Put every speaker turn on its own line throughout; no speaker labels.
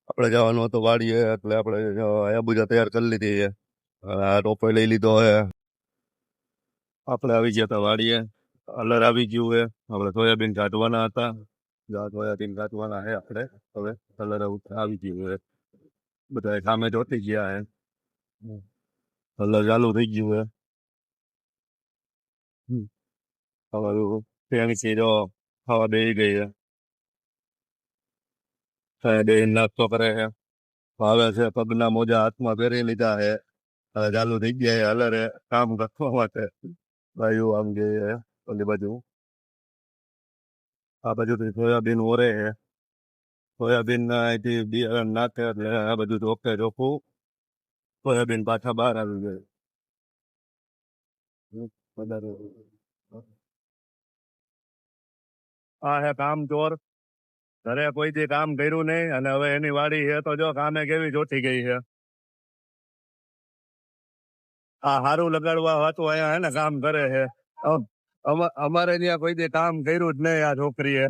આપણે જવાનું હતું વાડીએ એટલે આપણે આબુજા તૈયાર કરી લીધી છે. આ ટોપો લઈ લીધો હે. આપણે આવી ગયા હતા વાડીએ. કલર આવી ગયું છે. આપણે સોયાબીન કાઢવાના હતા. સોયાબીન કાઢવાના છે આપણે. હવે કલર આવી ગયું છે. બધા સામે જોતી ગયા હે. કલર ચાલુ થઈ ગયું છે. હવે ફેણસી જો ખાવા બેસી ગઈ છે. બે નાસ્તો કરે છે. ભાવે છે. પગના મોજા હાથમાં પહેરી લીધા છે. હવે ચાલુ થઈ ગયા છે હલરે કામ કરવા માટે. ભાઈઓ આમ જોઈએ ઓલી બાજુ. આ બાજુથી સોયાબીન ઓરે છે. સોયાબીન અહીંથી બિયારણ નાખે એટલે આ બધું ચોખ્ખે ચોખ્ખું સોયાબીન પાછા બહાર આવી જાય. વધારે આ હે કામ ચોર. ઘરે કોઈ દી કામ કર્યું નહીં અને હવે એની વાડી છે તો જો કામે કેવી જોતી ગઈ છે. આ હારું લગાડવા હતું અહીંયા હે ને કામ કરે છે. અમારે ત્યાં કોઈ દી કામ કર્યું જ નહીં આ છોકરીએ.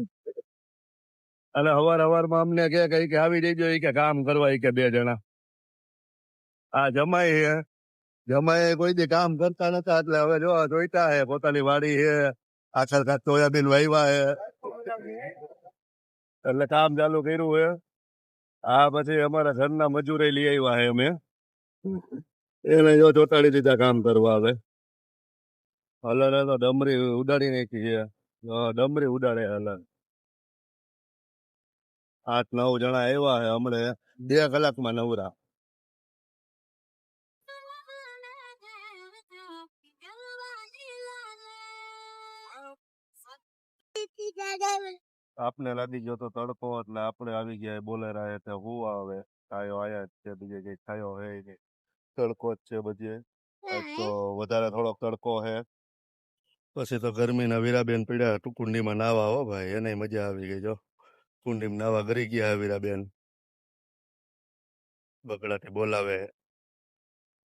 અને હવારમાં અમને કે આવી જઈજો કે કામ કરવા કે બે જણા. આ જમાઈ છે. જમાઈ કોઈ દી કામ કરતા નતા એટલે હવે જો જોઈતા હે પોતાની વાડી છે. આખર સોયાબીન વાવ્યા હે એટલે કામ ચાલુ કર્યું છે. આ પછી અમારા ઘરના મજૂરે લઈ આવ્યા હે અમે. એને જો ચોટાડી દીધા કામ કરવા. હવે હલર તો ડમરી ઉડાડી નાખી છે. ડમરી ઉડાડે હલર. 8-9 જણા આવ્યા હે હમણે 2 કલાકમાં નવરા. આપને લાગી ગયો તો તડકો એટલે આપણે આવી ગયા બોલેરા એટલે હું આવે છાયો આયા જ છે. બીજે કઈ છાયો હે નહીં. તડકો જ છે બધે. તો વધારે થોડોક તડકો હે. પછી તો ગરમીના વીરાબેન પીડ્યા કુંડીમાં નાવા. હો ભાઈ એને મજા આવી ગઈ. જો કુંડીમાં નાવા ગરી ગયા વીરાબેન. બગડાથી બોલાવે.